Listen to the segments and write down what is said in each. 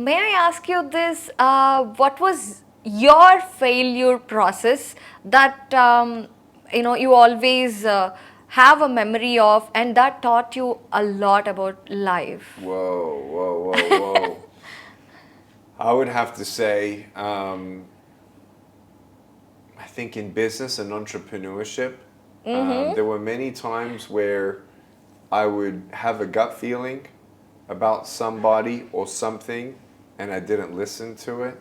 may I ask you this? What was your failure process that you always have a memory of, and that taught you a lot about life? Whoa, whoa, whoa, whoa. I would have to say, I think in business and entrepreneurship, Mm-hmm. there were many times where I would have a gut feeling about somebody or something, and I didn't listen to it.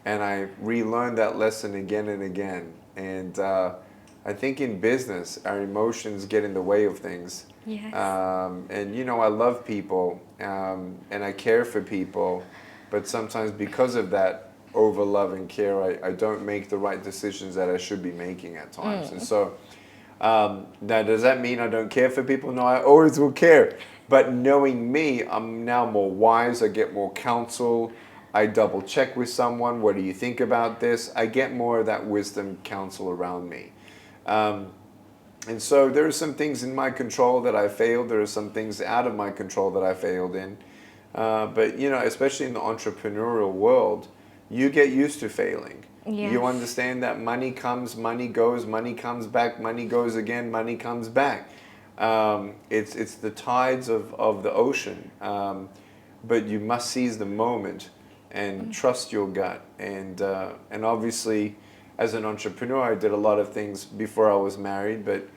And I relearned that lesson again and again. And I think in business, our emotions get in the way of things. Yes. And I love people, and I care for people, but sometimes because of that over love and care, I don't make the right decisions that I should be making at times. And so now, does that mean I don't care for people? No, I always will care. But knowing me, I'm now more wise. I get more counsel. I double check with someone. What do you think about this? I get more of that wisdom counsel around me. Um, and so there are some things in my control that I failed. There are some things out of my control that I failed in. But especially in the entrepreneurial world, you get used to failing. You Yes. understand that money comes, money goes, money comes back, money goes again, money comes back. It's the tides of the ocean. But you must seize the moment and trust your gut. And obviously, as an entrepreneur, I did a lot of things before I was married. But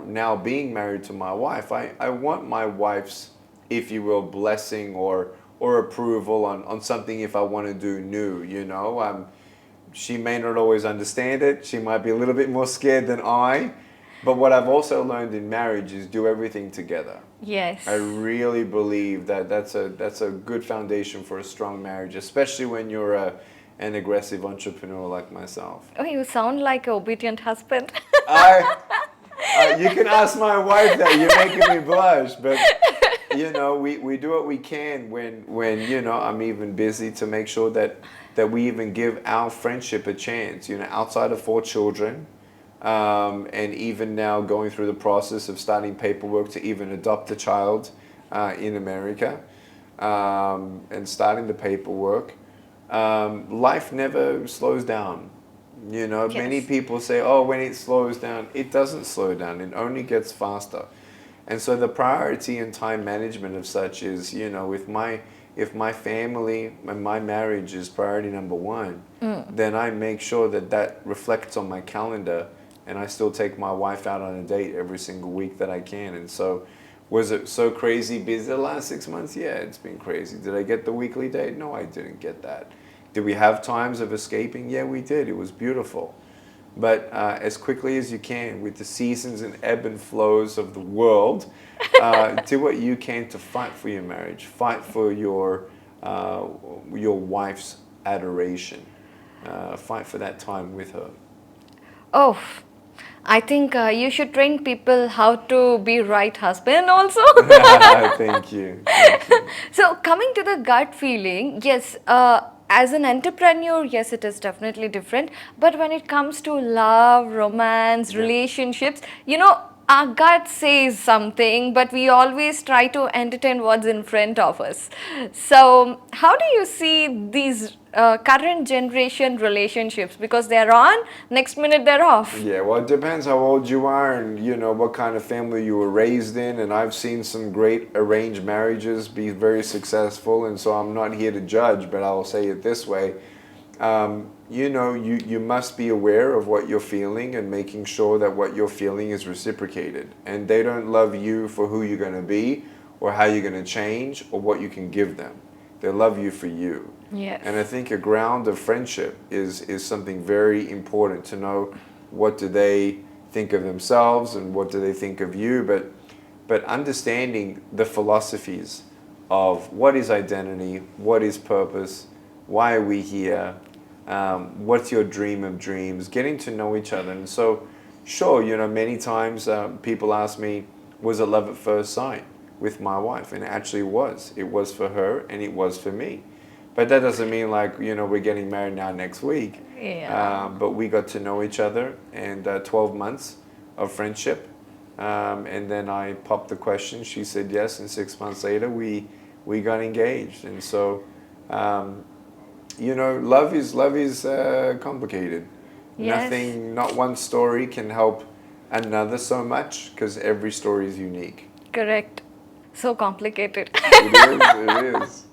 now being married to my wife, I want my wife's, if you will, blessing or approval on something if I want to do new. She may not always understand it. She might be a little bit more scared than I. But what I've also learned in marriage is do everything together. I Yes. really believe that that's a good foundation for a strong marriage, especially when you're an aggressive entrepreneur like myself. Oh, you sound like an obedient husband. I, you can ask my wife that. You're making me blush, but we do what we can when I'm even busy to make sure that we even give our friendship a chance. Outside of 4 children, and even now going through the process of starting paperwork to even adopt a child in America, and starting the paperwork. Life never slows down. Many Yes. people say, oh, when it slows down, it doesn't slow down, it only gets faster. And so the priority and time management of such is, if my family and my marriage is priority number one, then I make sure that reflects on my calendar, and I still take my wife out on a date every single week that I can. And so, was it so crazy busy the last 6 months? Yeah, it's been crazy. Did I get the weekly date? No, I didn't get that. Did we have times of escaping? Yeah, we did. It was beautiful. But as quickly as you can, with the seasons and ebb and flows of the world, do what you can to fight for your marriage, fight for your wife's adoration, fight for that time with her. Oh, I think you should train people how to be right husband also. Thank you, thank you. So coming to the gut feeling, yes, as an entrepreneur, yes, it is definitely different. But when it comes to love, romance, Yeah. relationships, our gut says something, but we always try to entertain what's in front of us. So how do you see these current generation relationships? Because they're on, next minute they're off. Yeah, well, it depends how old you are and what kind of family you were raised in. And I've seen some great arranged marriages be very successful, and so I'm not here to judge, but I'll say it this way. You must be aware of what you're feeling and making sure that what you're feeling is reciprocated. And they don't love you for who you're going to be or how you're going to change or what you can give them. They love you for you. Yes. And I think a ground of friendship is something very important to know. What do they think of themselves and what do they think of you? But understanding the philosophies of what is identity, what is purpose, why are we here, what's your dream of dreams, getting to know each other. And so, sure, many times people ask me, was it love at first sight with my wife? And it actually was. It was for her and it was for me. But that doesn't mean we're getting married now next week. Yeah. But we got to know each other, and 12 months of friendship. And then I popped the question. She said yes, and 6 months later we got engaged. And so You know, love is complicated. Yes. Not one story can help another so much because every story is unique. Correct. So complicated. It is.